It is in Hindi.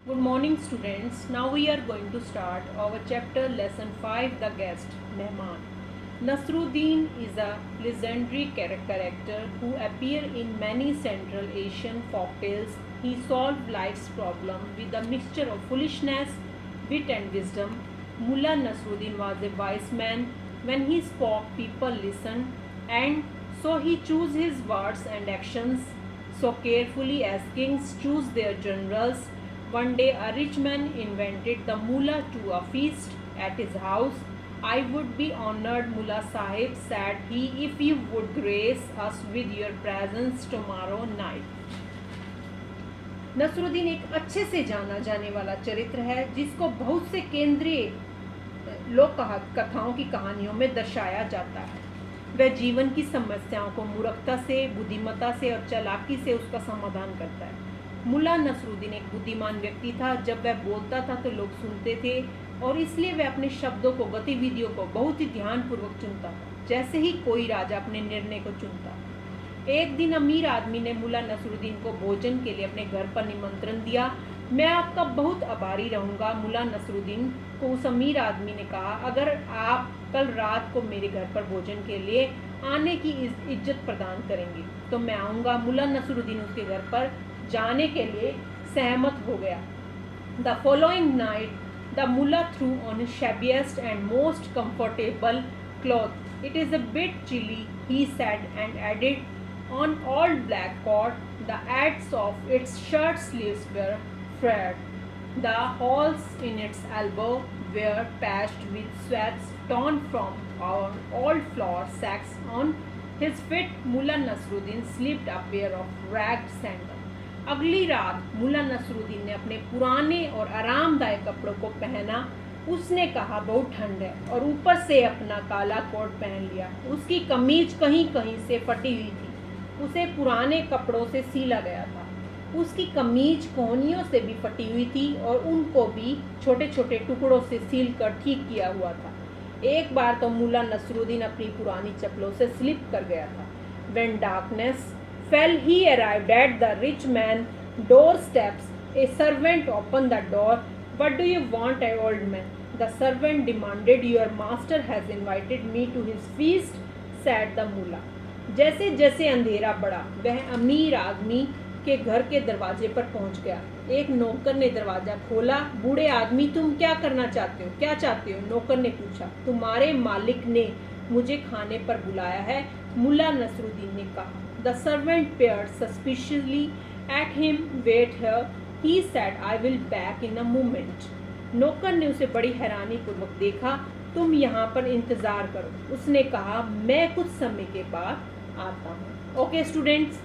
Good morning, students. Now we are going to start our chapter lesson 5, The Guest, Mehman. Nasruddin is a legendary character who appears in many Central Asian folktales. He solved life's problem with a mixture of foolishness, wit and wisdom. Mullah Nasruddin was a wise man. When he spoke, people listened, and so he chose his words and actions so carefully as kings choose their generals. One day a rich man invited the mullah to a feast at his house. I would be honored, Mullah Sahib, said he, if you would grace us with your presence tomorrow night. Nasruddin एक अच्छे से जाना जाने वाला चरित्र है जिसको बहुत से केंद्रीय लोक कथाओं की कहानियों में दर्शाया जाता है। वह जीवन की समस्याओं को मूर्खता से, बुद्धिमत्ता से और चालाकी से उसका समाधान करता है। मुल्ला नसरुद्दीन एक बुद्धिमान व्यक्ति था। जब वह बोलता था तो लोग सुनते थे और इसलिए वह अपने शब्दों को, गतिविधियों को बहुत ही ध्यानपूर्वक चुनता था, जैसे ही कोई राजा अपने निर्णय को चुनता। एक दिन अमीर आदमी ने मुल्ला नसरुद्दीन को भोजन के लिए अपने घर पर निमंत्रण दिया। मैं आपका बहुत आभारी रहूँगा, मुल्ला नसरुद्दीन को उस अमीर आदमी ने कहा, अगर आप कल रात को मेरे घर पर भोजन के लिए आने की इज्जत प्रदान करेंगे तो मैं आऊँगा। मुल्ला नसरुद्दीन उसके घर पर जाने के लिए सहमत हो गया। The following night the mullah threw on his shabbiest and most comfortable cloth. It is a bit chilly, he said, and added on all black coat. The edges of its shirt sleeves were frayed. The holes in its elbow were patched with sweats torn from our old flour sacks. On his feet, Mullah Nasruddin slipped a pair of ragged sandals. अगली रात मुल्ला नसरुद्दीन ने अपने पुराने और आरामदायक कपड़ों को पहना। उसने कहा बहुत ठंड है और ऊपर से अपना काला कोट पहन लिया। उसकी कमीज कहीं कहीं से फटी हुई थी, उसे पुराने कपड़ों से सीला गया था। उसकी कमीज कोहनियों से भी फटी हुई थी और उनको भी छोटे छोटे टुकड़ों से सील कर ठीक किया हुआ था। एक बार तो मुल्ला नसरुद्दीन अपनी पुरानी चप्पलों से स्लिप कर गया था। When darkness fell, he arrived at the rich man's doorsteps. A servant opened the door. What do you want, old man? The servant demanded. Your master has invited me to his feast, said the mullah. जैसे जैसे अंधेरा बढ़ा वह अमीर आदमी के घर के दरवाजे पर पहुंच गया। एक नौकर ने दरवाजा खोला। बूढ़े आदमी, तुम क्या करना चाहते हो? क्या चाहते हो? नौकर ने पूछा। तुम्हारे मालिक ने मुझे खाने पर बुलाया है, मुल्ला नसरुद्दीन ने कहा। The servant peered suspiciously at him. Wait here, he said. I will back in a moment. नौकर ने उसे बड़ी हैरानी पूर्वक देखा। तुम यहाँ पर इंतज़ार करो, उसने कहा, मैं कुछ समय के बाद आता हूँ। Okay students,